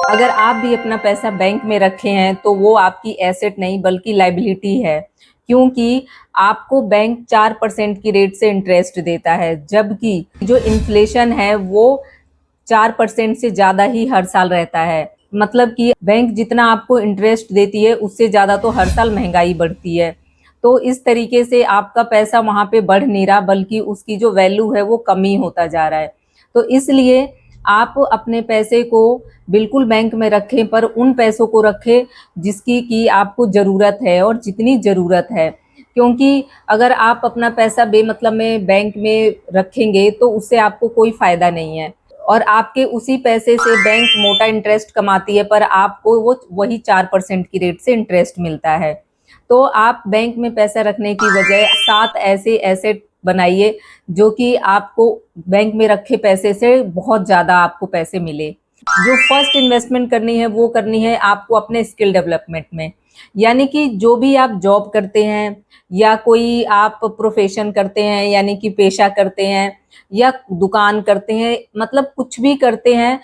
अगर आप भी अपना पैसा बैंक में रखे हैं तो वो आपकी एसेट नहीं बल्कि लाइबिलिटी है, क्योंकि आपको बैंक 4% की रेट से इंटरेस्ट देता है, जबकि जो इन्फ्लेशन है वो 4% से ज़्यादा ही हर साल रहता है। मतलब कि बैंक जितना आपको इंटरेस्ट देती है उससे ज़्यादा तो हर साल महंगाई बढ़ती है। तो इस तरीके से आपका पैसा वहाँ पे बढ़ नहीं रहा बल्कि उसकी जो वैल्यू है वो कम ही होता जा रहा है। तो इसलिए आप अपने पैसे को बिल्कुल बैंक में रखें, पर उन पैसों को रखें जिसकी कि आपको ज़रूरत है और जितनी ज़रूरत है। क्योंकि अगर आप अपना पैसा बेमतलब में बैंक में रखेंगे तो उससे आपको कोई फ़ायदा नहीं है और आपके उसी पैसे से बैंक मोटा इंटरेस्ट कमाती है, पर आपको वो वही 4% की रेट से इंटरेस्ट मिलता है। तो आप बैंक में पैसा रखने की बजाय 7 ऐसे एसेट बनाइए जो कि आपको बैंक में रखे पैसे से बहुत ज़्यादा आपको पैसे मिले। जो फर्स्ट इन्वेस्टमेंट करनी है वो करनी है आपको अपने स्किल डेवलपमेंट में। यानी कि जो भी आप जॉब करते हैं या कोई आप प्रोफेशन करते हैं यानी कि पेशा करते हैं या दुकान करते हैं, मतलब कुछ भी करते हैं,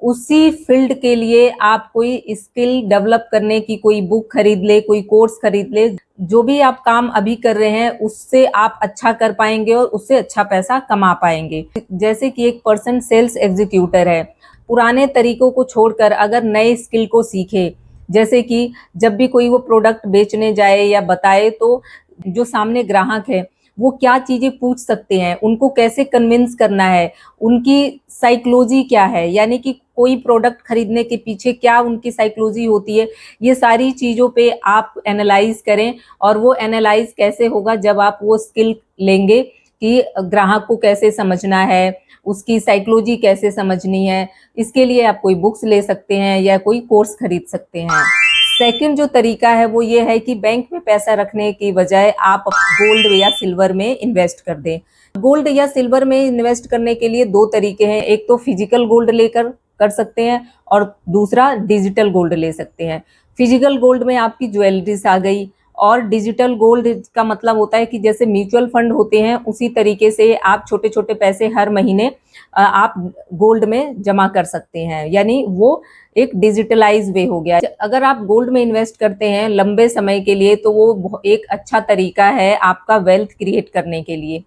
उसी फील्ड के लिए आप कोई स्किल डेवलप करने की कोई बुक खरीद ले, कोई कोर्स खरीद ले। जो भी आप काम अभी कर रहे हैं उससे आप अच्छा कर पाएंगे और उससे अच्छा पैसा कमा पाएंगे। जैसे कि एक पर्सन सेल्स एग्जीक्यूटर है, पुराने तरीकों को छोड़कर अगर नए स्किल को सीखे, जैसे कि जब भी कोई वो प्रोडक्ट बेचने जाए या बताए तो जो सामने ग्राहक है वो क्या चीजें पूछ सकते हैं, उनको कैसे कन्विंस करना है, उनकी साइकोलॉजी क्या है, यानी कि कोई प्रोडक्ट खरीदने के पीछे क्या उनकी साइकोलॉजी होती है, ये सारी चीज़ों पे आप एनालाइज करें। और वो एनालाइज कैसे होगा, जब आप वो स्किल लेंगे कि ग्राहक को कैसे समझना है, उसकी साइकोलॉजी कैसे समझनी है। इसके लिए आप कोई बुक्स ले सकते हैं या कोई कोर्स खरीद सकते हैं। सेकंड जो तरीका है वो ये है कि बैंक में पैसा रखने की बजाय आप गोल्ड या सिल्वर में इन्वेस्ट कर दें। गोल्ड या सिल्वर में इन्वेस्ट करने के लिए दो तरीके हैं, एक तो फिजिकल गोल्ड लेकर कर सकते हैं और दूसरा डिजिटल गोल्ड ले सकते हैं। फिजिकल गोल्ड में आपकी ज्वेलरीज आ गई और डिजिटल गोल्ड का मतलब होता है कि जैसे म्यूचुअल फंड होते हैं उसी तरीके से आप छोटे छोटे पैसे हर महीने आप गोल्ड में जमा कर सकते हैं, यानी वो एक डिजिटलाइज वे हो गया। अगर आप गोल्ड में इन्वेस्ट करते हैं लंबे समय के लिए तो वो एक अच्छा तरीका है आपका वेल्थ क्रिएट करने के लिए।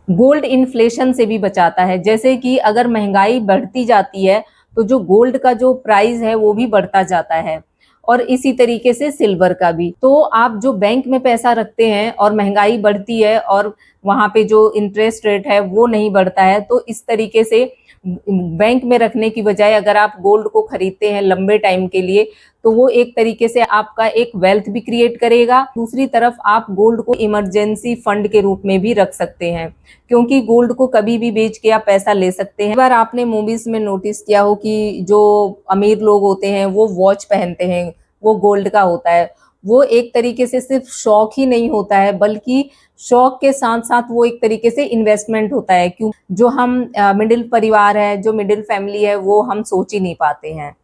गोल्ड इन्फ्लेशन से भी बचाता है, जैसे कि अगर महंगाई बढ़ती जाती है तो जो गोल्ड का जो प्राइस है वो भी बढ़ता जाता है और इसी तरीके से सिल्वर का भी। तो आप जो बैंक में पैसा रखते हैं और महंगाई बढ़ती है और वहां पे जो इंटरेस्ट रेट है वो नहीं बढ़ता है, तो इस तरीके से बैंक में रखने की बजाय अगर आप गोल्ड को खरीदते हैं लंबे टाइम के लिए तो वो एक तरीके से आपका एक वेल्थ भी क्रिएट करेगा। दूसरी तरफ आप गोल्ड को इमरजेंसी फंड के रूप में भी रख सकते हैं, क्योंकि गोल्ड को कभी भी बेच के आप पैसा ले सकते हैं। बार आपने मूवीज में नोटिस किया हो कि जो अमीर लोग होते हैं वो वॉच पहनते हैं, वो गोल्ड का होता है। वो एक तरीके से सिर्फ शौक ही नहीं होता है बल्कि शौक के साथ साथ वो एक तरीके से इन्वेस्टमेंट होता है। क्यों, जो हम मिडिल परिवार है, जो मिडिल फैमिली है, वो हम सोच ही नहीं पाते हैं।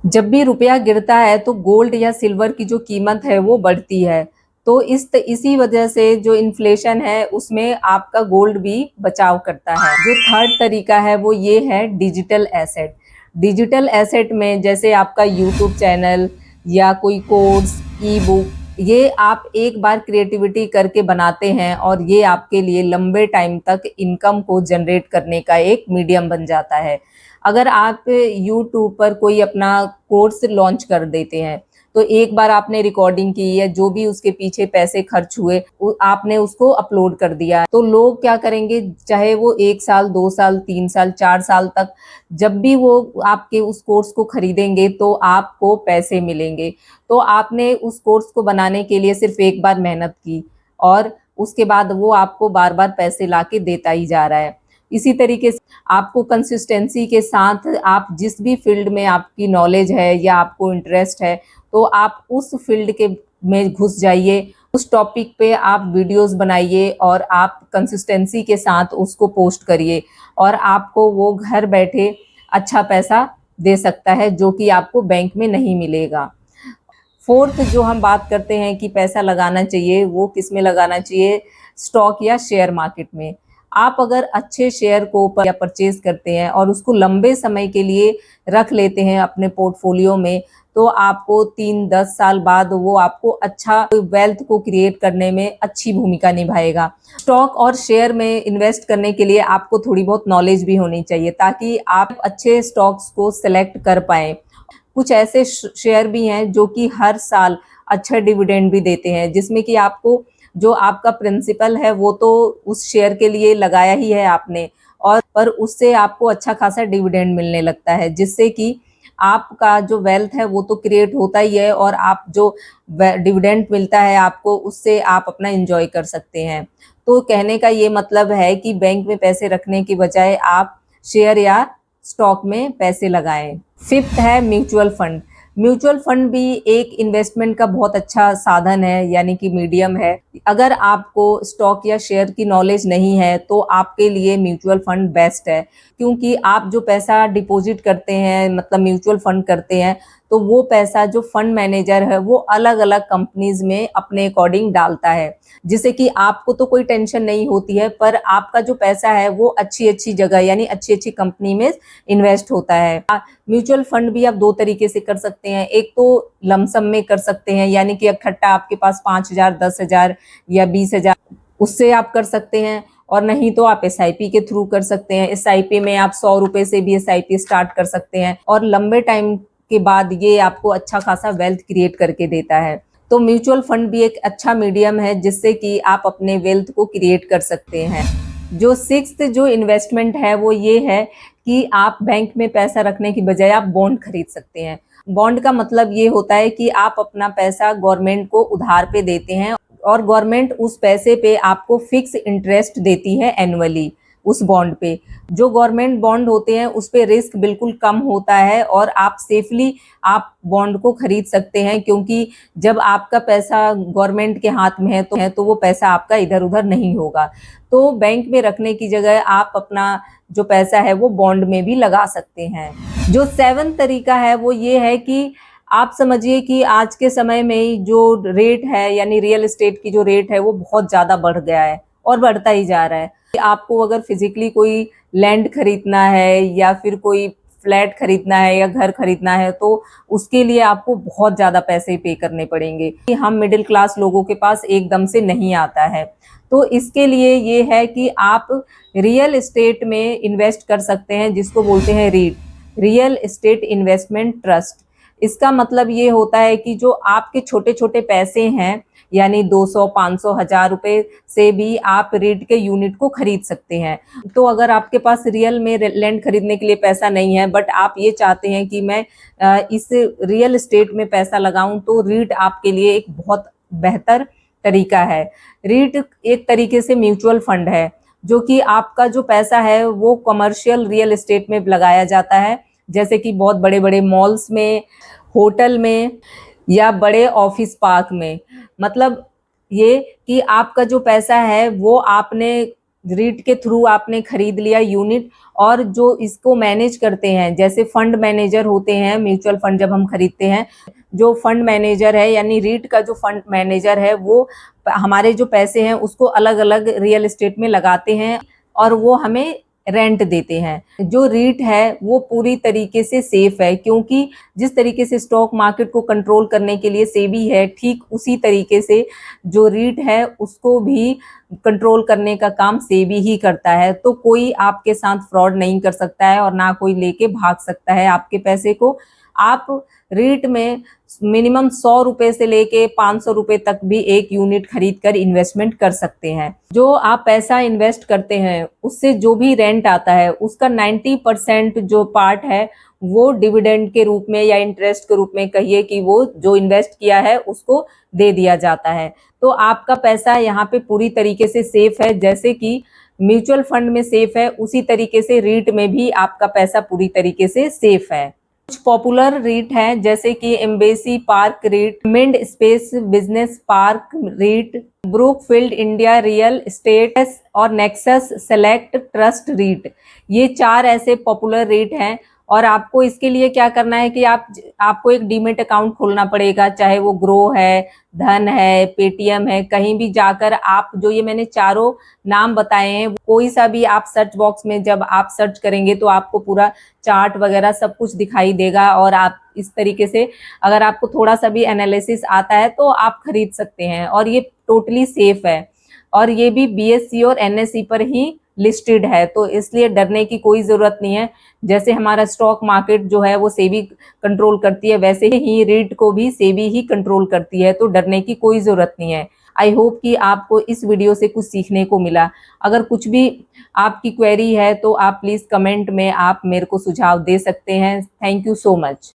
जब भी रुपया गिरता है तो गोल्ड या सिल्वर की जो कीमत है वो बढ़ती है। तो इसी वजह से जो इन्फ्लेशन है उसमें आपका गोल्ड भी बचाव करता है। जो थर्ड तरीका है वो ये है डिजिटल एसेट। डिजिटल एसेट में जैसे आपका यूट्यूब चैनल या कोई कोर्स, ई बुक, ये आप एक बार क्रिएटिविटी करके बनाते हैं और ये आपके लिए लंबे टाइम तक इनकम को जनरेट करने का एक मीडियम बन जाता है। अगर आप यूट्यूब पर कोई अपना कोर्स लॉन्च कर देते हैं तो एक बार आपने रिकॉर्डिंग की या जो भी उसके पीछे पैसे खर्च हुए आपने उसको अपलोड कर दिया, तो लोग क्या करेंगे, चाहे वो 1 साल 2 साल 3 साल 4 साल तक जब भी वो आपके उस कोर्स को खरीदेंगे तो आपको पैसे मिलेंगे। तो आपने उस कोर्स को बनाने के लिए सिर्फ एक बार मेहनत की और उसके बाद वो आपको बार बार पैसे ला के देता ही जा रहा है। इसी तरीके से आपको कंसिस्टेंसी के साथ आप जिस भी फील्ड में आपकी नॉलेज है या आपको इंटरेस्ट है तो आप उस फील्ड के में घुस जाइए, उस टॉपिक पे आप वीडियोस बनाइए और आप कंसिस्टेंसी के साथ उसको पोस्ट करिए और आपको वो घर बैठे अच्छा पैसा दे सकता है जो कि आपको बैंक में नहीं मिलेगा। फोर्थ जो हम बात करते हैं कि पैसा लगाना चाहिए वो किस में लगाना चाहिए, स्टॉक या शेयर मार्केट में। आप अगर अच्छे शेयर को या परचेज करते हैं और उसको लंबे समय के लिए रख लेते हैं अपने पोर्टफोलियो में, तो आपको 3-10 साल बाद वो आपको अच्छा वेल्थ को क्रिएट करने में अच्छी भूमिका निभाएगा। स्टॉक और शेयर में इन्वेस्ट करने के लिए आपको थोड़ी बहुत नॉलेज भी होनी चाहिए ताकि आप अच्छे स्टॉक्स को सिलेक्ट कर पाएं। कुछ ऐसे शेयर भी हैं जो कि हर साल अच्छा डिविडेंड भी देते हैं, जिसमें कि आपको जो आपका प्रिंसिपल है वो तो उस शेयर के लिए लगाया ही है आपने, और पर उससे आपको अच्छा खासा डिविडेंड मिलने लगता है, जिससे कि आपका जो वेल्थ है वो तो क्रिएट होता ही है और आप जो डिविडेंड मिलता है आपको उससे आप अपना एंजॉय कर सकते हैं। तो कहने का ये मतलब है कि बैंक में पैसे रखने की बजाय आप शेयर या स्टॉक में पैसे लगाएं। फिफ्थ है म्यूचुअल फंड। म्यूचुअल फंड भी एक इन्वेस्टमेंट का बहुत अच्छा साधन है, यानी कि मीडियम है। अगर आपको स्टॉक या शेयर की नॉलेज नहीं है तो आपके लिए म्यूचुअल फंड बेस्ट है, क्योंकि आप जो पैसा डिपॉजिट करते हैं, मतलब म्यूचुअल फंड करते हैं, तो वो पैसा जो फंड मैनेजर है वो अलग अलग कंपनीज में अपने अकॉर्डिंग डालता है, जिससे कि आपको तो कोई टेंशन नहीं होती है, पर आपका जो पैसा है वो अच्छी अच्छी जगह यानी अच्छी अच्छी कंपनी में इन्वेस्ट होता है। म्यूचुअल फंड भी आप 2 तरीके से कर सकते हैं। एक तो लमसम में कर सकते हैं, यानी कि इकट्ठा आपके पास 5,000, 10,000 या 20,000, उससे आप कर सकते हैं। और नहीं तो आप एसआईपी के थ्रू कर सकते हैं। एसआईपी में आप 100 रुपए से भी एसआईपी स्टार्ट कर सकते हैं और लंबे टाइम के बाद ये आपको अच्छा खासा वेल्थ क्रिएट करके देता है। तो म्यूचुअल फंड भी एक अच्छा मीडियम है जिससे कि आप अपने वेल्थ को क्रिएट कर सकते हैं। जो सिक्स्थ जो इन्वेस्टमेंट है वो ये है कि आप बैंक में पैसा रखने की बजाय आप बॉन्ड खरीद सकते हैं। बॉन्ड का मतलब ये होता है कि आप अपना पैसा गवर्नमेंट को उधार पे देते हैं और गवर्नमेंट उस पैसे पे आपको फिक्स इंटरेस्ट देती है एनुअली उस बॉन्ड पे। जो गवर्नमेंट बॉन्ड होते हैं उस पे रिस्क बिल्कुल कम होता है और आप सेफली आप बॉन्ड को खरीद सकते हैं, क्योंकि जब आपका पैसा गवर्नमेंट के हाथ में है तो वो पैसा आपका इधर उधर नहीं होगा। तो बैंक में रखने की जगह आप अपना जो पैसा है वो बॉन्ड में भी लगा सकते हैं। जो 7 तरीका है वो ये है कि आप समझिए कि आज के समय में जो रेट है यानी रियल एस्टेट की जो रेट है वो बहुत ज़्यादा बढ़ गया है और बढ़ता ही जा रहा है। आपको अगर फिजिकली कोई लैंड खरीदना है या फिर कोई फ्लैट खरीदना है या घर खरीदना है तो उसके लिए आपको बहुत ज़्यादा पैसे पे करने पड़ेंगे। हम मिडिल क्लास लोगों के पास एकदम से नहीं आता है। तो इसके लिए ये है कि आप रियल एस्टेट में इन्वेस्ट कर सकते हैं, जिसको बोलते हैं REIT, real estate investment trust. इसका मतलब ये होता है कि जो आपके छोटे छोटे पैसे हैं यानी 200, 500, 1000 रुपए से भी आप रीट के यूनिट को खरीद सकते हैं। तो अगर आपके पास रियल में लैंड खरीदने के लिए पैसा नहीं है बट आप ये चाहते हैं कि मैं इस रियल एस्टेट में पैसा लगाऊं, तो रीट आपके लिए एक बहुत बेहतर तरीका है। रीट एक तरीके से म्यूचुअल फंड है, जो कि आपका जो पैसा है वो कमर्शियल रियल एस्टेट में लगाया जाता है, जैसे कि बहुत बड़े बड़े मॉल्स में, होटल में या बड़े ऑफिस पार्क में। मतलब ये कि आपका जो पैसा है वो आपने रीट के थ्रू आपने खरीद लिया यूनिट, और जो इसको मैनेज करते हैं जैसे फंड मैनेजर होते हैं, म्यूचुअल फंड जब हम खरीदते हैं, जो फंड मैनेजर है यानी रीट का जो फंड मैनेजर है वो हमारे जो पैसे हैं उसको अलग अलग रियल एस्टेट में लगाते हैं और वो हमें रेंट देते हैं। जो रीट है वो पूरी तरीके से सेफ है, क्योंकि जिस तरीके से स्टॉक मार्केट को कंट्रोल करने के लिए सेबी है, ठीक उसी तरीके से जो रीट है उसको भी कंट्रोल करने का काम सेबी ही करता है। तो कोई आपके साथ फ्रॉड नहीं कर सकता है और ना कोई लेके भाग सकता है आपके पैसे को। आप रीट में मिनिमम 100 रुपए से लेके 500 रुपए तक भी एक यूनिट खरीद कर इन्वेस्टमेंट कर सकते हैं। जो आप पैसा इन्वेस्ट करते हैं उससे जो भी रेंट आता है उसका 90% जो पार्ट है वो डिविडेंड के रूप में या इंटरेस्ट के रूप में कहिए कि वो जो इन्वेस्ट किया है उसको दे दिया जाता है। तो आपका पैसा यहाँ पे पूरी तरीके से सेफ है, जैसे कि म्यूचुअल फंड में सेफ है उसी तरीके से रीट में भी आपका पैसा पूरी तरीके से सेफ है। कुछ पॉपुलर रीट हैं जैसे कि Embassy Park REIT, Mindspace Business Park REIT, Brookfield India Real Estate और नेक्सस सेलेक्ट ट्रस्ट रीट। ये 4 ऐसे पॉपुलर रीट हैं और आपको इसके लिए क्या करना है कि आपको एक डीमेट अकाउंट खोलना पड़ेगा, चाहे वो ग्रो है, धन है, पेटीएम है, कहीं भी जाकर आप जो ये मैंने चारों नाम बताए हैं, कोई सा भी आप सर्च बॉक्स में जब आप सर्च करेंगे तो आपको पूरा चार्ट वगैरह सब कुछ दिखाई देगा, और आप इस तरीके से अगर आपको थोड़ा सा भी एनालिसिस आता है तो आप खरीद सकते हैं, और ये टोटली सेफ है, और ये भी बीएसई और एनएसई पर ही लिस्टेड है, तो इसलिए डरने की कोई जरूरत नहीं है। जैसे हमारा स्टॉक मार्केट जो है वो सेबी कंट्रोल करती है, वैसे ही रीट को भी सेबी ही कंट्रोल करती है, तो डरने की कोई जरूरत नहीं है। आई होप कि आपको इस वीडियो से कुछ सीखने को मिला। अगर कुछ भी आपकी क्वेरी है तो आप प्लीज कमेंट में आप मेरे को सुझाव दे सकते हैं। Thank you so much.